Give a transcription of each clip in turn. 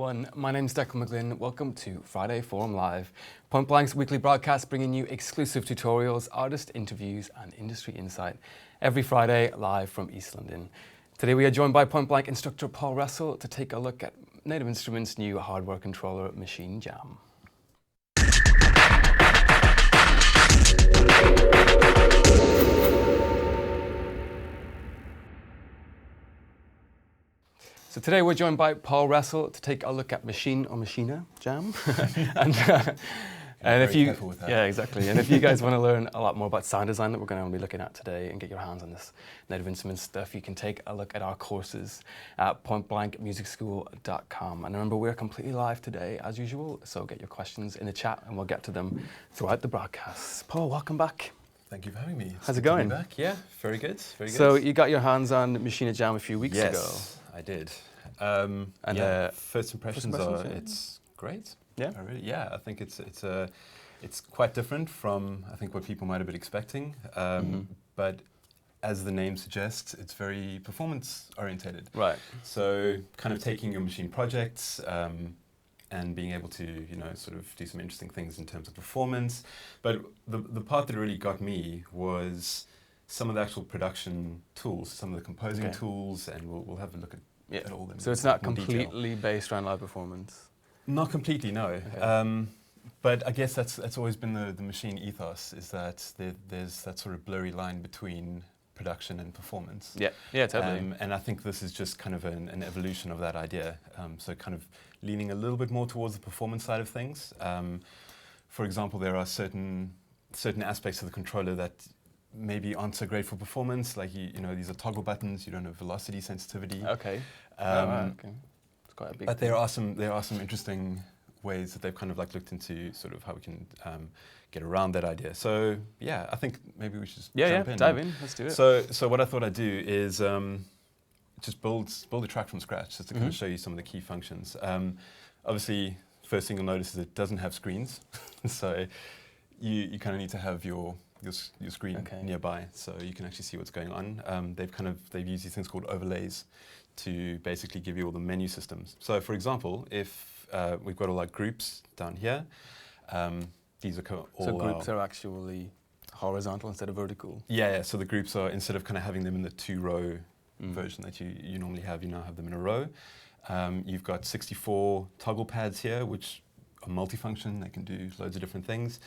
everyone. My name's Declan McGlynn. Welcome to Friday Forum Live, Point Blank's weekly broadcast bringing you exclusive tutorials, artist interviews and industry insight every Friday live from East London. Today we are joined by Point Blank instructor Paul Ressel to take a look at Native Instruments' new hardware controller, Maschine Jam. So today we're joined by Paul Ressel to take a look at Maschine or Maschine Jam. and if you, yeah, exactly. And if you guys want to learn a lot more about sound design that we're going to be looking at today and get your hands on this Native Instruments stuff, you can take a look at our courses at pointblankmusicschool.com. And remember, we're completely live today as usual, so get your questions in the chat and we'll get to them throughout the broadcast. Paul, welcome back. Thank you for having me. How's it going? To be back. Yeah, very good. Very good. So you got your hands on Maschine Jam a few weeks ago. Yes, I did. First impressions are it's great. Yeah, I think it's quite different from I think what people might have been expecting. But as the name suggests, it's very performance orientated. Right. So kind of taking your Maschine projects and being able to sort of do some interesting things in terms of performance. But the part that really got me was some of the actual production tools, some of the composing tools, and we'll have a look at all them. So it's not completely based around live performance? Not completely, no. Okay. But I guess that's always been the Maschine ethos, is that there's that sort of blurry line between production and performance. Yeah, totally. And I think this is just kind of an evolution of that idea. So kind of leaning a little bit more towards the performance side of things. For example, there are certain aspects of the controller that maybe aren't so great for performance, like these are toggle buttons. You don't have velocity sensitivity. Okay. Okay. It's quite a big. But there are some interesting ways that they've kind of like looked into sort of how we can get around that idea. So yeah, I think maybe we should just jump in. Dive in. Let's do it. So what I thought I'd do is just build a track from scratch, just to kind of show you some of the key functions. Obviously, first thing you'll notice is it doesn't have screens, so you kind of need to have your screen nearby so you can actually see what's going on. They've used these things called overlays to basically give you all the menu systems. So for example, if we've got all our groups down here, these are all so groups are actually horizontal instead of vertical? Yeah, so the groups are, instead of kind of having them in the two-row version that you normally have, you now have them in a row. You've got 64 toggle pads here, which are multifunction. They can do loads of different things.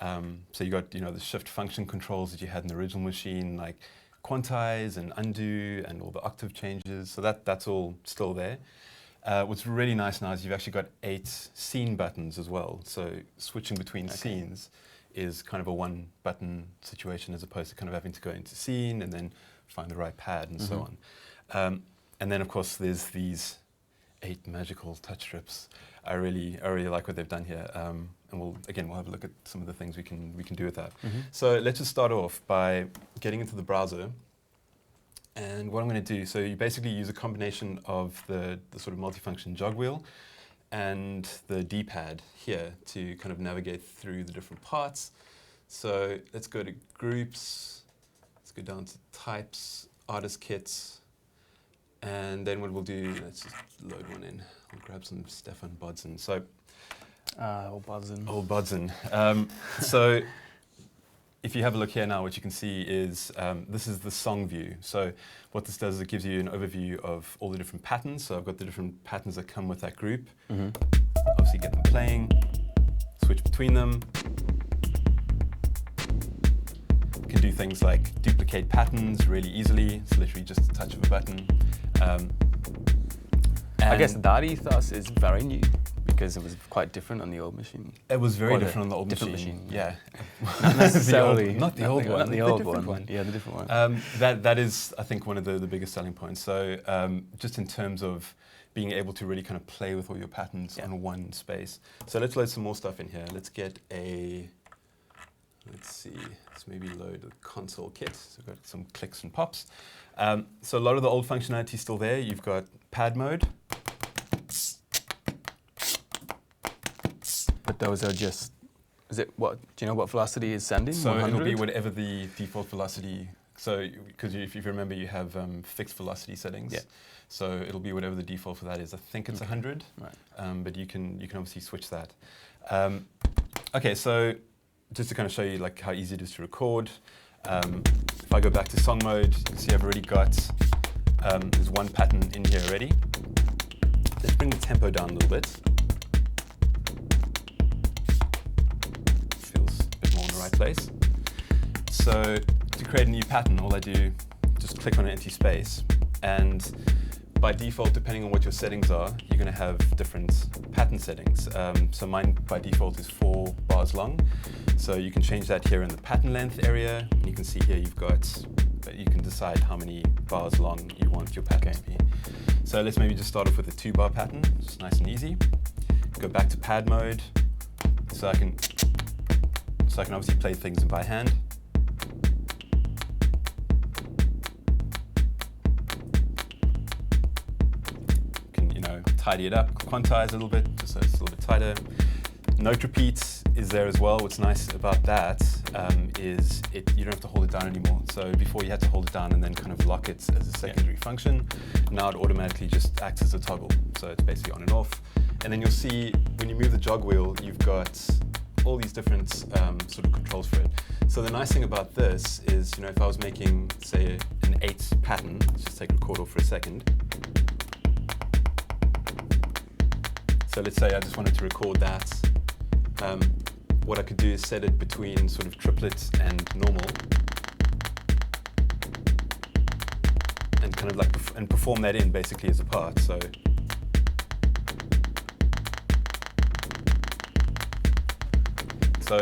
So you got the shift function controls that you had in the original Maschine, like quantize and undo and all the octave changes. So that's all still there. What's really nice now is you've actually got 8 scene buttons as well. So switching between scenes is kind of a one-button situation, as opposed to kind of having to go into scene and then find the right pad and so on. And then of course there's these 8 magical touch strips. I really like what they've done here. And we'll have a look at some of the things we can do with that. So let's just start off by getting into the browser. And what I'm going to do, so you basically use a combination of the sort of multifunction jog wheel and the D-pad here to kind of navigate through the different parts. So let's go to groups, let's go down to types, artist kits, and then what we'll do, let's just load one in. I'll grab some Stefan Bodson. So Old Bodson. Old Bodson. So if you have a look here now, what you can see is this is the song view. So what this does is it gives you an overview of all the different patterns. So I've got the different patterns that come with that group. Obviously get them playing, switch between them. You can do things like duplicate patterns really easily. It's literally just a touch of a button. I guess that ethos is very new, because it was quite different on the old Maschine. It was very different on the old Maschine. Yeah. Not necessarily. Not the old one. Not the old one. Yeah, the different one. That is, I think, one of the biggest selling points. So just in terms of being able to really kind of play with all your patterns on one space. So let's load some more stuff in here. Let's get let's maybe load a console kit. So we've got some clicks and pops. So a lot of the old functionality is still there. You've got pad mode. But those are just, do you know what velocity is sending? So 100? it'll be whatever the default velocity So, because if you remember, you have fixed velocity settings. Yeah. So it'll be whatever the default for that is. I think it's 100. Right. But you can obviously switch that. Okay, so just to kind of show you like how easy it is to record. If I go back to song mode, you can see I've already got there's one pattern in here already. Let's bring the tempo down a little bit. Feels a bit more in the right place. So to create a new pattern, all I do, just click on an empty space. And by default, depending on what your settings are, you're going to have different pattern settings. So mine by default is 4 bars long. So you can change that here in the pattern length area. And you can see here you can decide how many bars long you want your pattern to be. So let's maybe just start off with a 2-bar pattern, just nice and easy. Go back to pad mode, so I can obviously play things by hand. Can tidy it up, quantize a little bit, just so it's a little bit tighter. Note repeats is there as well. What's nice about that is you don't have to hold it down anymore. So before you had to hold it down and then kind of lock it as a secondary function. Now it automatically just acts as a toggle. So it's basically on and off. And then you'll see when you move the jog wheel, you've got all these different sort of controls for it. So the nice thing about this is, if I was making, say, an 8 pattern, let's just take record off for a second. So let's say I just wanted to record that. What I could do is set it between sort of triplet and normal, and kind of like and perform that in basically as a part. So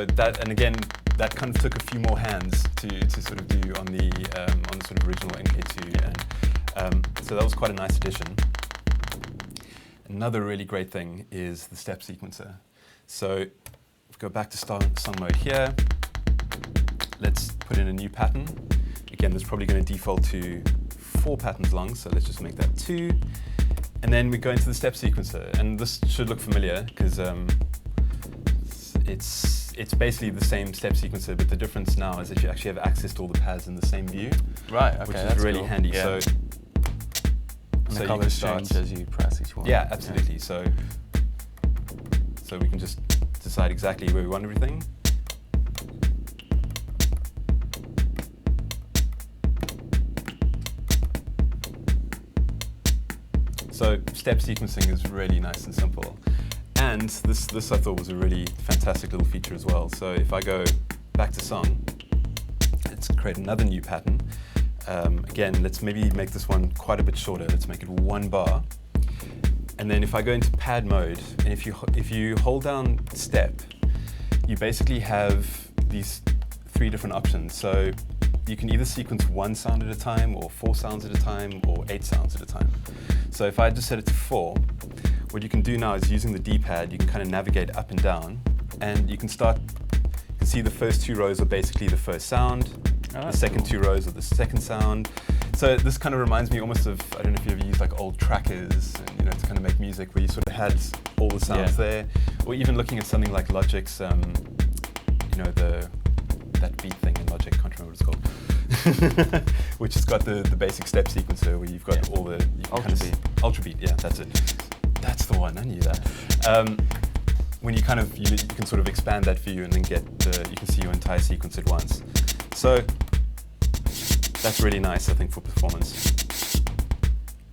that, and again, that kind of took a few more hands to sort of do on the sort of original NK2, and so that was quite a nice addition. Another really great thing is the step sequencer. So go back to song mode here. Let's put in a new pattern. Again, that's probably going to default to 4 patterns long, so let's just make that 2. And then we go into the step sequencer, and this should look familiar because it's basically the same step sequencer, but the difference now is that you actually have access to all the pads in the same view. Right. Okay. Which is that's really cool. handy. Yeah. So and the colors change as you press each one. Yeah, absolutely. Yeah. So we can just decide exactly where we want everything. So step sequencing is really nice and simple. And this I thought was a really fantastic little feature as well. So if I go back to song, let's create another new pattern. Again, let's maybe make this one quite a bit shorter. Let's make it 1 bar. And then if I go into pad mode, and if you hold down step, you basically have these 3 different options. So you can either sequence 1 sound at a time, or 4 sounds at a time, or 8 sounds at a time. So if I just set it to 4, what you can do now is using the D-pad, you can kind of navigate up and down, and you can see the first 2 rows are basically the first sound, the second 2 rows are the second sound. So this kind of reminds me almost of, I don't know if you ever used like old trackers, and, to kind of make music where you sort of had all the sounds there, or even looking at something like Logic's, that beat thing in Logic, can't remember what it's called, which has got the basic step sequencer where you've got all the Ultra beat. Ultra beat, yeah, that's it. That's the one, I knew that. When you kind of you can sort of expand that view and then you can see your entire sequence at once. So that's really nice, I think, for performance,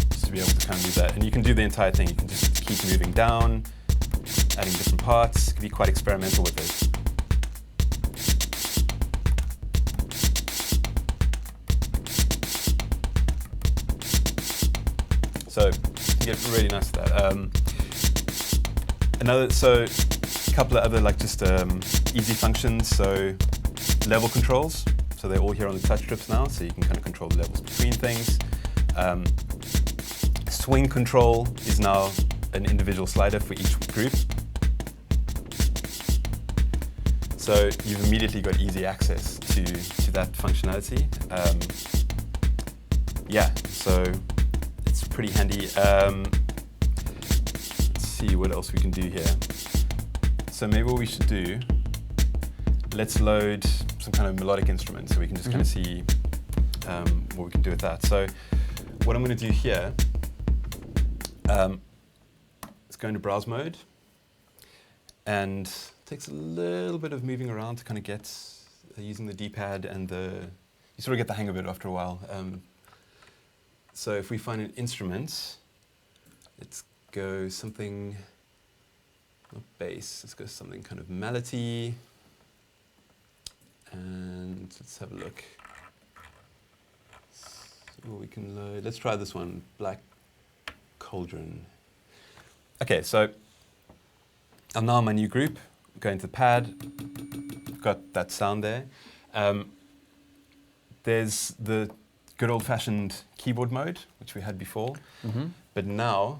just to be able to kind of do that. And you can do the entire thing. You can just keep moving down, adding different parts. You can be quite experimental with it. So you can get really nice at that. A couple of other easy functions. So level controls. So they're all here on the touch strips now, so you can kind of control the levels between things. Swing control is now an individual slider for each group. So you've immediately got easy access to that functionality. So it's pretty handy. Let's see what else we can do here. So maybe what we should do, let's load some kind of melodic instrument so we can just kind of see what we can do with that. So what I'm going to do here is go into browse mode, and it takes a little bit of moving around to kind of get using the D-pad, and you sort of get the hang of it after a while. So if we find an instrument, let's go something, not bass, let's go something kind of melody, and let's have a look. So we can load, let's try this one, Black Cauldron. Okay, so I'm now in my new group, going to the pad, got that sound there. There's the good old-fashioned keyboard mode, which we had before, but now,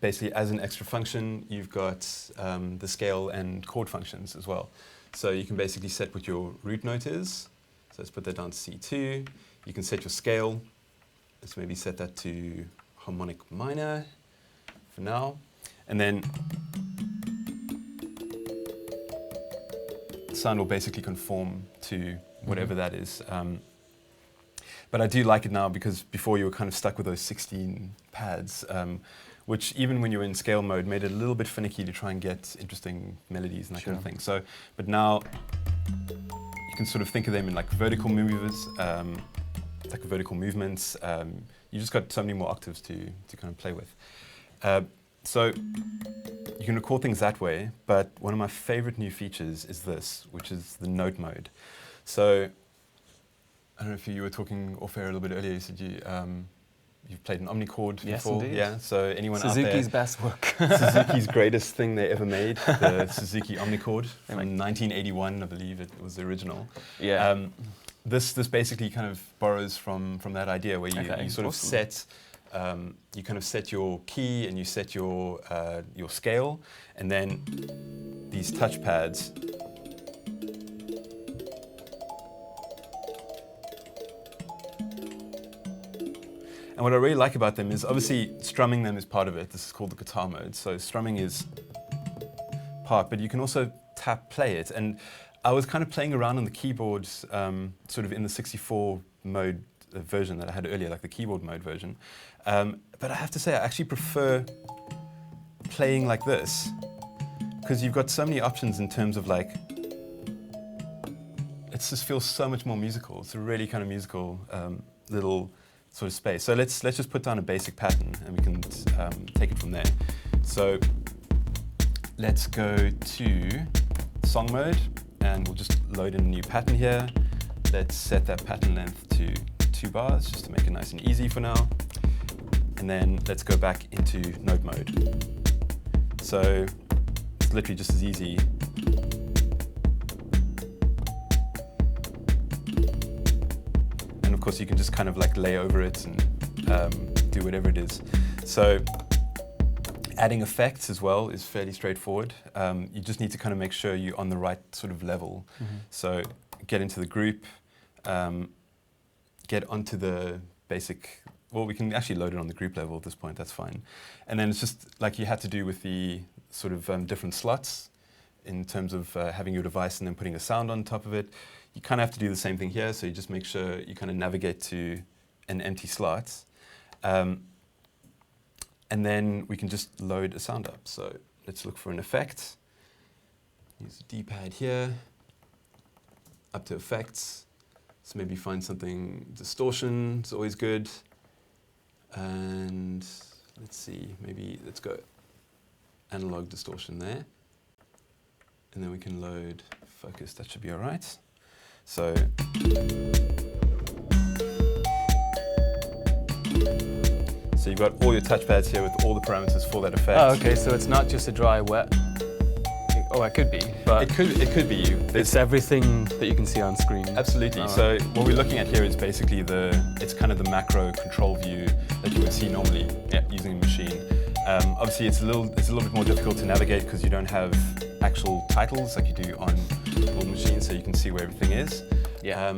basically as an extra function, you've got the scale and chord functions as well. So you can basically set what your root note is. So let's put that down to C2. You can set your scale. Let's maybe set that to harmonic minor for now. And then the sound will basically conform to whatever that is. But I do like it now because before you were kind of stuck with those 16 pads, which even when you were in scale mode made it a little bit finicky to try and get interesting melodies and that kind of thing. So, but now you can sort of think of them in like vertical movers, like vertical movements. You just got so many more octaves to kind of play with. So you can record things that way, but one of my favorite new features is this, which is the note mode. So I don't know if you were talking off air a little bit earlier. You said you've played an omnichord before. Indeed. Yeah. So anyone Suzuki's out there? best work. Suzuki's greatest thing they ever made, the Suzuki omnichord from 1981, I believe it was the original. Yeah. This basically kind of borrows from that idea where you sort of set. You kind of set your key and you set your scale, and then these touchpads. And what I really like about them is obviously strumming them is part of it. This is called the guitar mode. So strumming is part, but you can also tap play it. And I was kind of playing around on the keyboards, sort of in the 64 mode version that I had earlier, like the keyboard mode version. But I have to say, I actually prefer playing like this because you've got so many options in terms of like, it just feels so much more musical. It's a really kind of musical little sort of space. So let's just put down a basic pattern and we can take it from there. So let's go to song mode and we'll just load in a new pattern here. Let's set that pattern length to 2 bars just to make it nice and easy for now. And then let's go back into note mode. So it's literally just as easy. And of course you can just kind of like lay over it and do whatever it is. So adding effects as well is fairly straightforward. You just need to kind of make sure you're on the right sort of level. So get into the group, get onto the basic, well, we can actually load it on the group level at this point, that's fine. And then it's just like you had to do with the sort of different slots in terms of having your device and then putting a sound on top of it. You kind of have to do the same thing here, so you just make sure you kind of navigate to an empty slot. And then we can just load a sound up. So let's look for an effect. Use the D-pad here, up to effects. So maybe find something, distortion, it's always good. And let's see, maybe let's go analog distortion there. And then we can load focus, that should be all right. So you've got all your touchpads here with all the parameters for that effect. Oh, okay, so it's not just a dry, wet. Oh, it could be, but it could be you. It's everything that you can see on screen. Absolutely. So what we're looking at here is basically it's kind of the macro control view that you would see normally using a Maschine. Obviously, it's a little bit more difficult to navigate because you don't have actual titles like you do on old Maschine, so you can see where everything is. Yeah.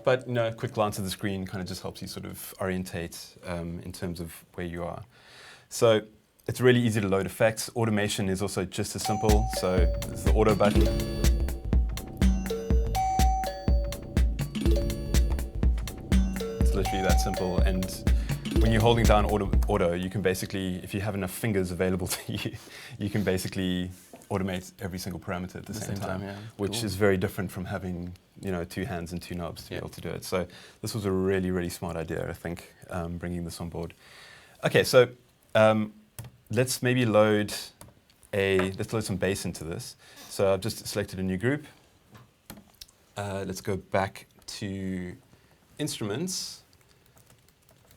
But a quick glance at the screen kind of just helps you sort of orientate in terms of where you are. So it's really easy to load effects. Automation is also just as simple. So there's the auto button. literally that simple. And when you're holding down auto, you can basically, if you have enough fingers available to you, you can basically automate every single parameter at the same time, yeah. which Cool. is very different from having 2 hands and 2 knobs to be able to do it. So this was a really, really smart idea, I think, bringing this on board. Okay, so let's maybe load some bass into this. So I've just selected a new group. Let's go back to instruments.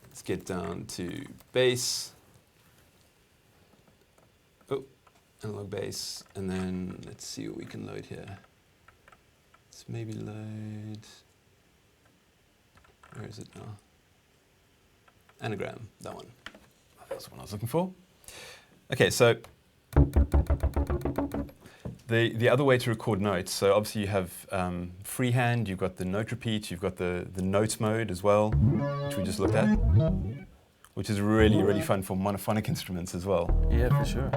Let's get down to bass. Oh, analog bass. And then let's see what we can load here. Let's maybe load, where is it now? Anagram, that one. That's the one I was looking for. Okay, so the other way to record notes, so obviously you have freehand, you've got the note repeat, you've got the notes mode as well, which we just looked at, which is really, really fun for monophonic instruments as well. Yeah, for sure.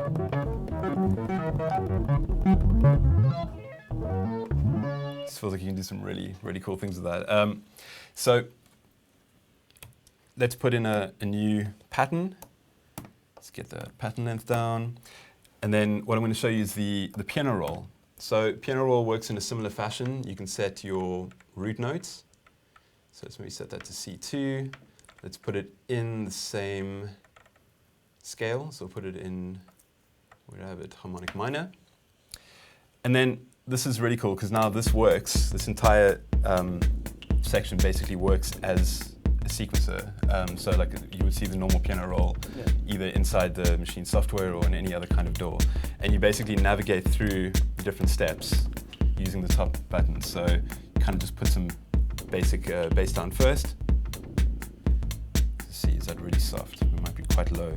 Just feels like you can do some really, really cool things with that. So let's put in a new pattern. Let's get the pattern length down. And then what I'm going to show you is the piano roll. So piano roll works in a similar fashion. You can set your root notes. So let's maybe set that to C2. Let's put it in the same scale. So put it in, where do I have it, harmonic minor. And then this is really cool because now this works. This entire section basically works as a sequencer. So like you would see the normal piano roll either inside the Maschine software or in any other kind of DAW. And you basically navigate through the different steps using the top buttons. So you kind of just put some basic bass down first. Let's see, is that really soft? It might be quite low.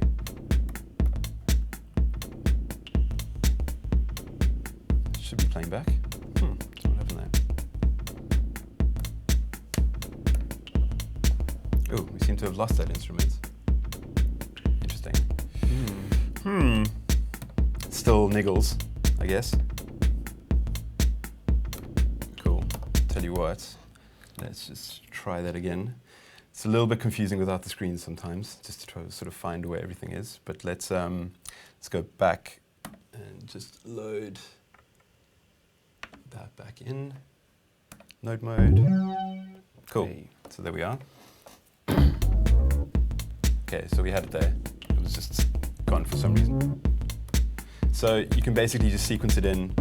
It should be playing back. What's what happened there? Oh, we seem to have lost that instrument. Interesting. Still niggles, I guess. Cool. Tell you what, let's just try that again. It's a little bit confusing without the screen sometimes, just to try to sort of find where everything is. But let's go back and just load that back in. Note mode. Cool. Hey. So there we are. Okay, so we had it there. It was just gone for some reason. So you can basically just sequence it in.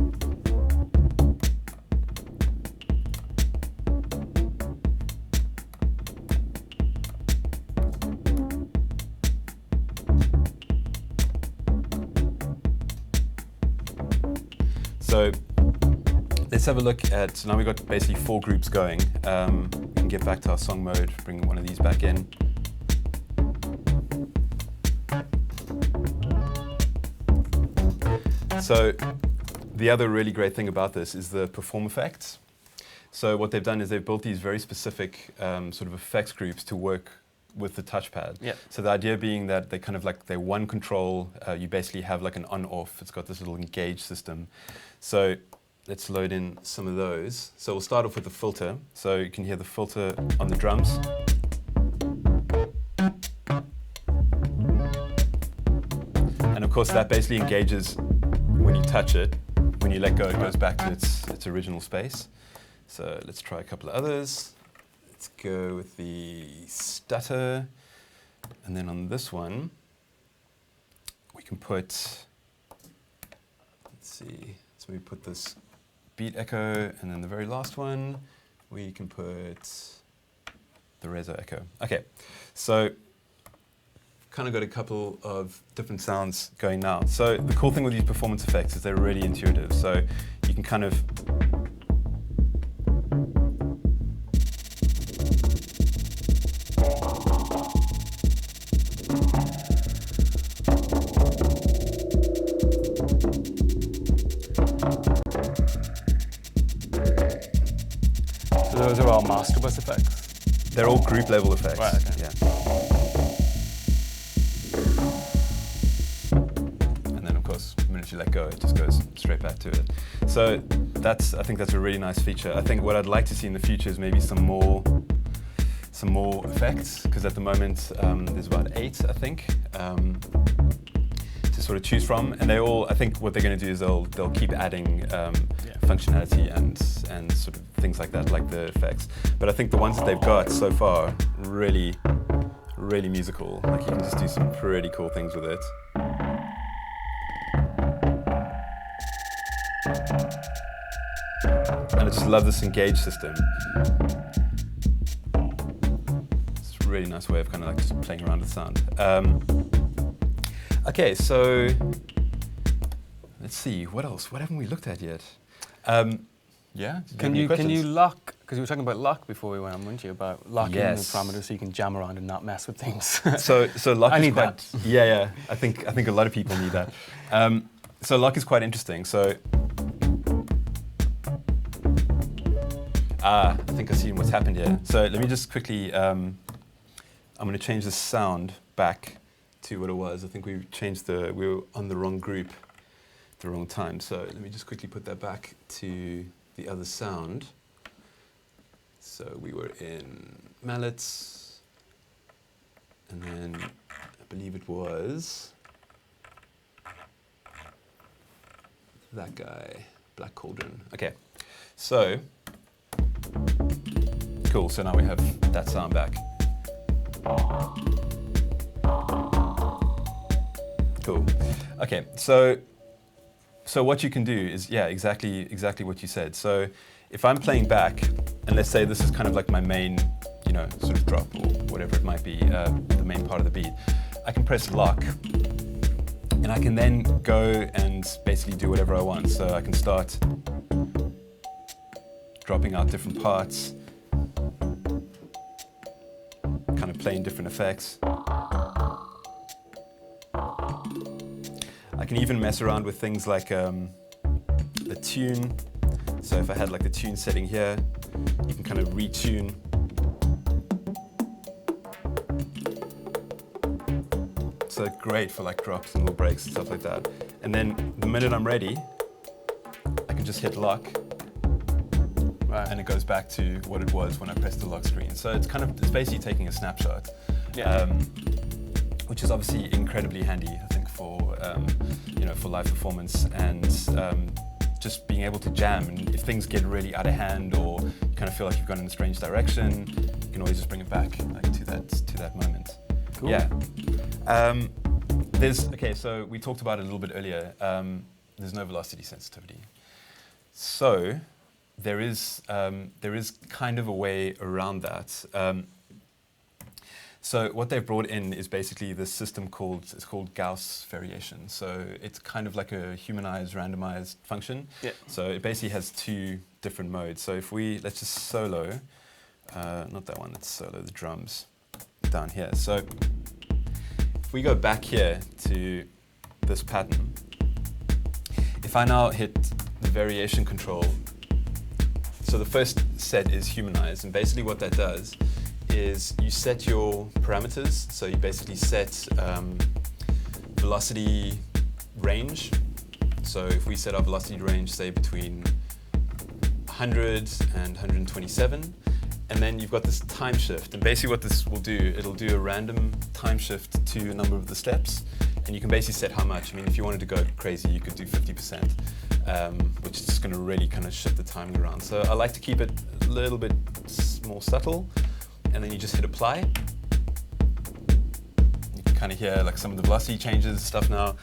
So let's have a look at, so now we've got basically 4 groups going. We can get back to our song mode, bring one of these back in. So the other really great thing about this is the perform effects. So what they've done is they've built these very specific sort of effects groups to work with the touchpad. Yeah. So the idea being that they kind of like, they're one control, you basically have like an on-off, it's got this little engage system. So let's load in some of those. So we'll start off with the filter. So you can hear the filter on the drums. And of course that basically engages when you touch it. When you let go, it goes back to its original space. So let's try a couple of others. Let's go with the stutter. And then on this one, we can put, let's see, so we put this beat echo, and then the very last one, we can put the reso echo. Okay, so kind of got a couple of different sounds going now. So the cool thing with these performance effects is they're really intuitive. So you can kind of So those are all master bus effects? they're all group level effects. Right, okay. Yeah. And then of course, the minute you let go, it just goes straight back to it. So I think that's a really nice feature. I think what I'd like to see in the future is maybe some more some more effects, because at the moment there's about 8, I think, to sort of choose from, and they all, I think what they're going to do is they'll keep adding functionality and sort of things like that, like the effects. But I think the ones that they've got so far really musical. Like you can just do some pretty cool things with it. And I just love this engage system. It's a really nice way of kind of like just playing around with sound. Okay, so let's see, what else? What haven't we looked at yet? Yeah. Can you lock? Because you were talking about lock before we went on, weren't you? About locking the parameters so you can jam around and not mess with things. So lock is need quite. that. Yeah. I think a lot of people need that. So lock is quite interesting. So I think I've seen what's happened here. So let me just quickly. I'm going to change the sound back to what it was. I think we were on the wrong group, at the wrong time. So let me just quickly put that back to the other sound. So we were in mallets, and then I believe it was that guy, Black Cauldron. Okay, so cool. So now we have that sound back. Cool. Okay, so what you can do is, exactly what you said. So if I'm playing back, and let's say this is kind of like my main, sort of drop or whatever it might be, the main part of the beat, I can press lock, and I can then go and basically do whatever I want. So I can start dropping out different parts, kind of playing different effects. I can even mess around with things like the tune. So if I had like the tune setting here, you can kind of retune. So great for like drops and little breaks and stuff like that. And then the minute I'm ready, I can just hit lock. Right. And it goes back to what it was when I pressed the lock screen. So it's basically taking a snapshot, which is obviously incredibly handy, I think, for live performance and just being able to jam. And if things get really out of hand or you kind of feel like you've gone in a strange direction, you can always just bring it back to that moment. Cool. Yeah. So we talked about it a little bit earlier. There's no velocity sensitivity. So there is kind of a way around that. So what they've brought in is basically this system called Gauss variation. So it's kind of like a humanized, randomized function. Yeah. So it basically has 2 different modes. So let's just solo, not that one, let's solo the drums down here. So if we go back here to this pattern, if I now hit the variation control, so the first set is humanized, and basically what that does is you set your parameters. So you basically set velocity range. So if we set our velocity range, say between 100 and 127, and then you've got this time shift. And basically what this will do, it'll do a random time shift to a number of the steps, and you can basically set how much. I mean, if you wanted to go crazy, you could do 50%, which is just going to really kind of shift the timing around. So I like to keep it a little bit more subtle. And then you just hit apply. You can kind of hear like some of the velocity changes and stuff now.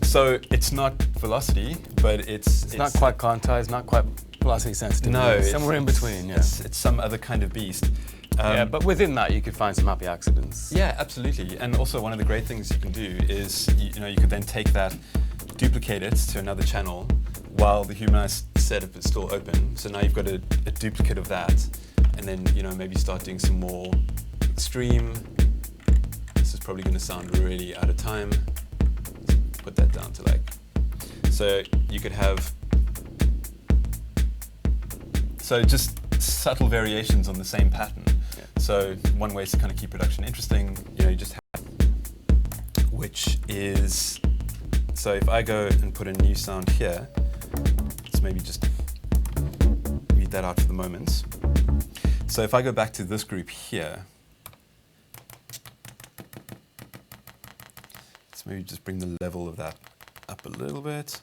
So it's not velocity, but it's not quite quantized, not quite velocity sensitive. No, it's somewhere in between. Yeah. It's some other kind of beast. But within that, you could find some happy accidents. Yeah, absolutely. And also one of the great things you can do is you could then take that, duplicate it to another channel, while the humanized setup is still open. So now you've got a duplicate of that, and then maybe start doing some more extreme. This is probably going to sound really out of time. Put that down to like, so you could have, so just subtle variations on the same pattern. Yeah. So one way is to kind of keep production interesting, you just have, which is, so if I go and put a new sound here, let's maybe just read that out for the moment. So if I go back to this group here, let's maybe just bring the level of that up a little bit.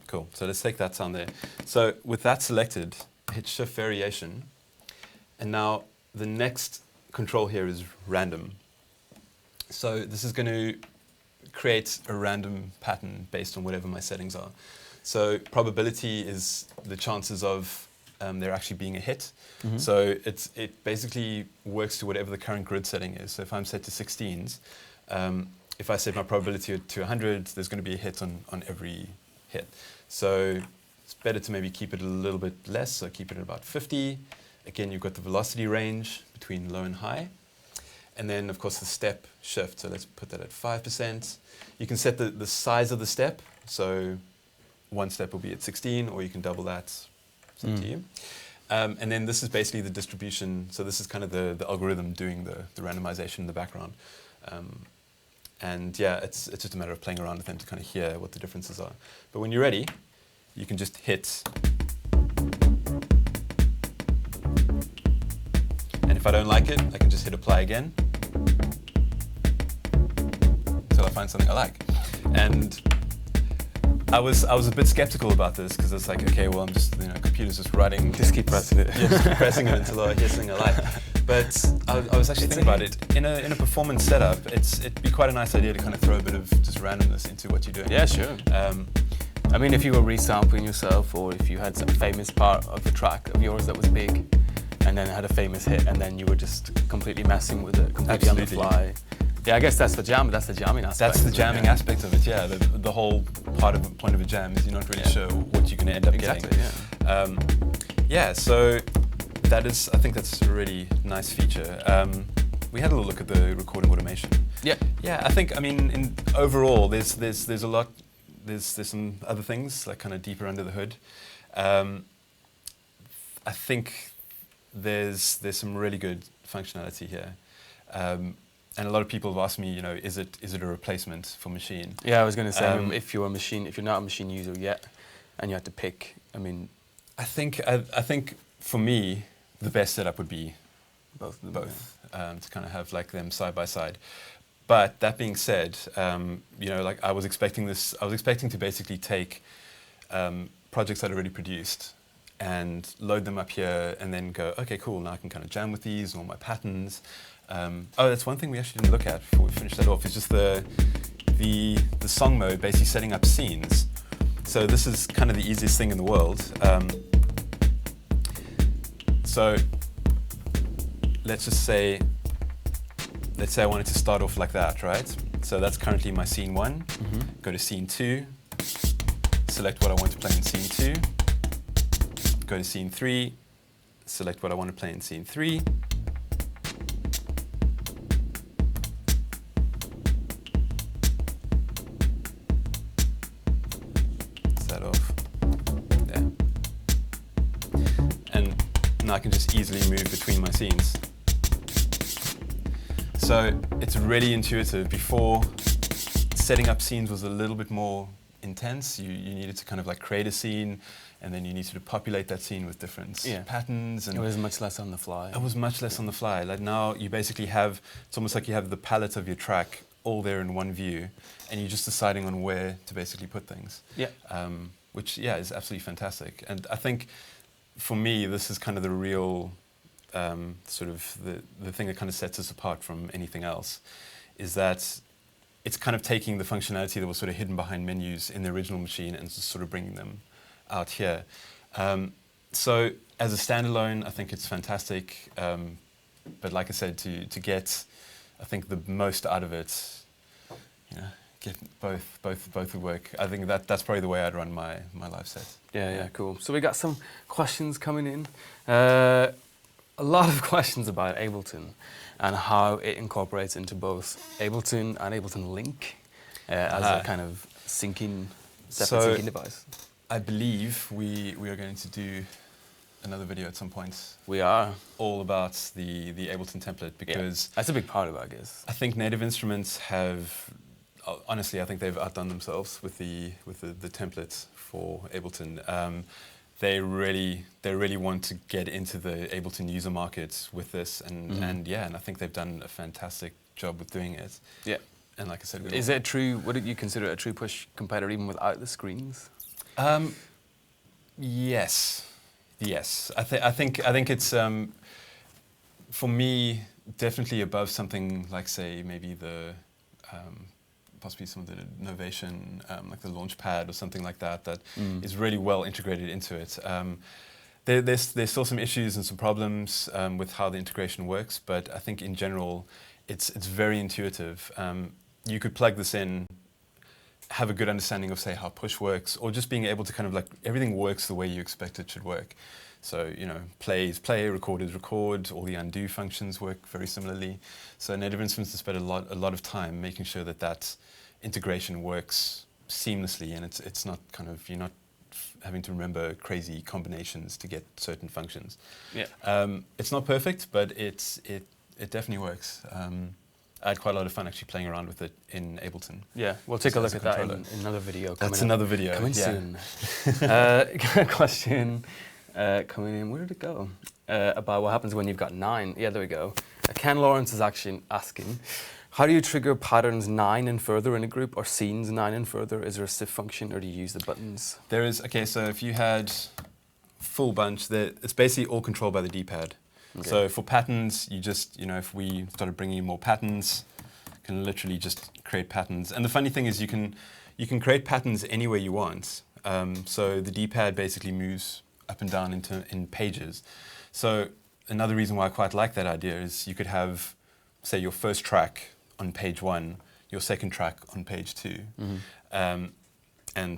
Cool, so let's take that sound there. So with that selected, hit shift variation, and now the next control here is random. So this is going to create a random pattern based on whatever my settings are. So probability is the chances of there actually being a hit. Mm-hmm. So it basically works to whatever the current grid setting is. So if I'm set to 16s, if I set my probability to 100, there's going to be a hit on every hit. So it's better to maybe keep it a little bit less, so keep it at about 50. Again, you've got the velocity range between low and high. And then, of course, the step shift. So let's put that at 5%. You can set the size of the step. So one step will be at 16, or you can double that. It's up to you. And then this is basically the distribution. So this is kind of the algorithm doing the randomization in the background. And yeah, it's just a matter of playing around with them to kind of hear what the differences are. But when you're ready, you can just hit. And if I don't like it, I can just hit apply again until I find something I like. And I was a bit skeptical about this because it's like, okay, well, I'm just, computer's just writing. Just keep pressing it. Yeah, just keep pressing it until I hear something I like. But I was actually thinking about it. In a performance setup, it'd be quite a nice idea to kind of throw a bit of just randomness into what you're doing. Yeah, sure. I mean, if you were resampling yourself, or if you had some famous part of the track of yours that was big, and then had a famous hit, and then you were just completely messing with it, completely on the fly. Yeah, I guess that's the jamming aspect. That's the jamming aspect of it, yeah. The whole point of a jam is you're not really sure what you're going to end up getting. Yeah. So that is, I think that's a really nice feature. We had a little look at the recording automation. Yeah. Yeah, I think, overall, there's a lot, there's some other things, like kind of deeper under the hood. I think there's some really good functionality here. And a lot of people have asked me, is it a replacement for Maschine? Yeah, I was going to say, if you're not a Maschine user yet, and you had to pick, I think for me, the best setup would be both. To kind of have like them side by side. But that being said, I was expecting to basically take projects I'd already produced and load them up here, and then go, okay, cool, now I can kind of jam with these and all my patterns. That's one thing we actually didn't look at before we finish that off, is just the song mode, basically setting up scenes. So this is kind of the easiest thing in the world. So let's say I wanted to start off like that, right? So that's currently my scene 1. Mm-hmm. Go to scene 2, select what I want to play in scene 2. Go to scene 3, select what I want to play in scene 3. Set off there. And now I can just easily move between my scenes. So it's really intuitive. Before, setting up scenes was a little bit more intense. You needed to kind of like create a scene, and then you needed to populate that scene with different patterns. And it was much less on the fly. It was much less on the fly. Like now you basically have, it's almost like you have the palette of your track all there in one view, and you're just deciding on where to basically put things. Yeah. Which is absolutely fantastic. And I think for me, this is kind of the real sort of the thing that kind of sets us apart from anything else, is that it's kind of taking the functionality that was sort of hidden behind menus in the original Maschine and just sort of bringing them out here. So as a standalone, I think it's fantastic. But like I said, to get, I think, the most out of it, get both would work. I think that's probably the way I'd run my live set. Yeah, cool. So we got some questions coming in. A lot of questions about Ableton and how it incorporates into both Ableton and Ableton Link as a kind of separate syncing device. I believe we are going to do another video at some point. We are. All about the Ableton template, because that's a big part of it, I guess. I think Native Instruments have, honestly, I think they've outdone themselves with the template for Ableton. they really want to get into the Ableton user market with this, and I think they've done a fantastic job with doing it. Yeah. And like I said, is it a true? Would you consider it a true push competitor even without the screens? Yes. I think it's for me definitely above something like, say, maybe the possibly some of the Novation, like the Launchpad or something like that, that is really well integrated into it. There's still some issues and some problems with how the integration works, but I think in general it's very intuitive. You could plug this in, have a good understanding of, say, how push works, or just being able to kind of like, everything works the way you expect it should work. So, play is play, record is record, all the undo functions work very similarly. So Native Instruments has spent a lot of time making sure that integration works seamlessly, and it's not kind of, you're not having to remember crazy combinations to get certain functions. Yeah. It's not perfect, but it definitely works. I had quite a lot of fun actually playing around with it in Ableton. Yeah, we'll take a look at that in another video. That's another video. Coming soon. Question coming in. Where did it go? About what happens when you've got 9. Yeah, there we go. Ken Lawrence is actually asking, how do you trigger patterns 9 and further in a group, or scenes 9 and further? Is there a SIF function, or do you use the buttons? There is. Okay, so if you had full bunch, it's basically all controlled by the D-pad. Okay. So for patterns, you just, if we started bringing in more patterns, you can literally just create patterns. And the funny thing is you can create patterns anywhere you want. So the D-pad basically moves up and down in pages. So another reason why I quite like that idea is you could have, say, your first track on page 1, your second track on page 2, and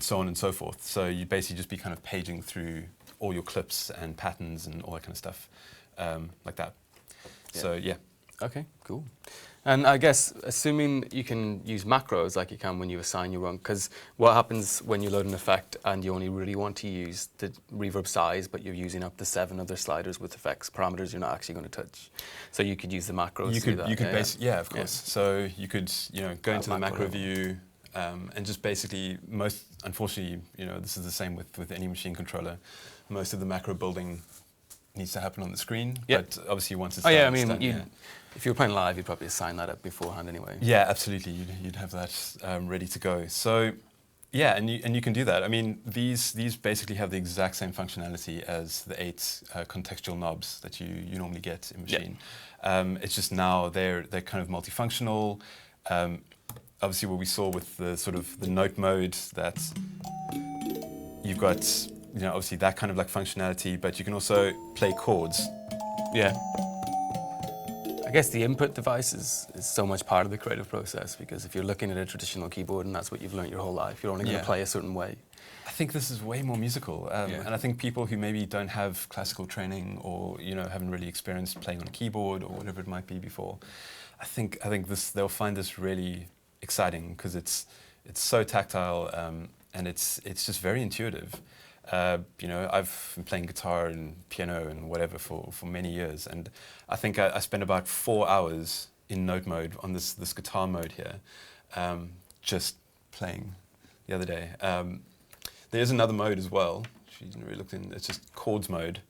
so on and so forth. So you basically just be kind of paging through all your clips and patterns and all that kind of stuff. Like that. Yeah. So yeah. Okay, cool. And I guess assuming you can use macros like you can when you assign your own, because what happens when you load an effect and you only really want to use the reverb size, but you're using up to 7 other sliders with effects parameters you're not actually going to touch. So you could use the macros to do that. You could yeah, of course. Yeah. So you could go into the macro view and just basically unfortunately, this is the same with any machine controller. Most of the macro building needs to happen on the screen, but obviously once it's done, yeah, I mean, if you were playing live, you'd probably assign that up beforehand anyway. Yeah, absolutely. You'd have that ready to go. So, yeah, and you can do that. I mean, these basically have the exact same functionality as the 8 contextual knobs that you normally get in Machine. It's just now they're kind of multifunctional. Obviously, what we saw with the sort of the note mode, that you've got obviously that kind of like functionality, but you can also play chords. Yeah. I guess the input device is so much part of the creative process, because if you're looking at a traditional keyboard and that's what you've learned your whole life, you're only going to play a certain way. I think this is way more musical, and I think people who maybe don't have classical training or haven't really experienced playing on a keyboard or whatever it might be before, I think they'll find this really exciting, because it's so tactile, and it's just very intuitive. I've been playing guitar and piano and whatever for many years, and I think I spent about 4 hours in note mode on this guitar mode here, just playing the other day. There is another mode as well, which you didn't really look in. It's just chords mode.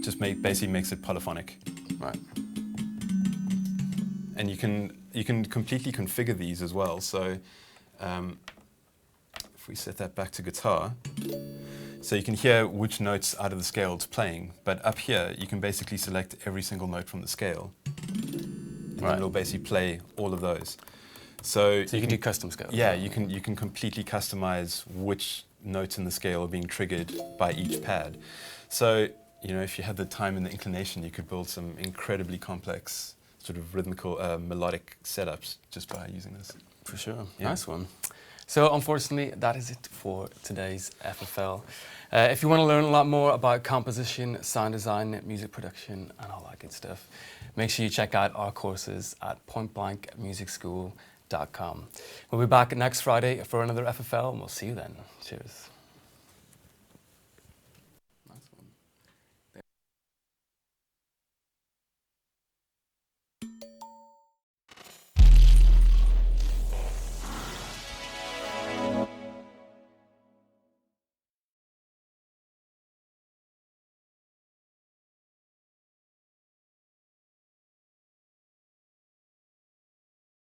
Just basically makes it polyphonic. Right. And you can completely configure these as well. So if we set that back to guitar. So you can hear which notes out of the scale it's playing, but up here you can basically select every single note from the scale, and then it'll basically play all of those. So you can do custom scales. Yeah, you can completely customize which notes in the scale are being triggered by each pad. So if you had the time and the inclination, you could build some incredibly complex sort of rhythmical, melodic setups just by using this. For sure. Yeah. Nice one. So unfortunately, that is it for today's FFL. If you want to learn a lot more about composition, sound design, music production, and all that good stuff, make sure you check out our courses at pointblankmusicschool.com. We'll be back next Friday for another FFL, and we'll see you then. Cheers.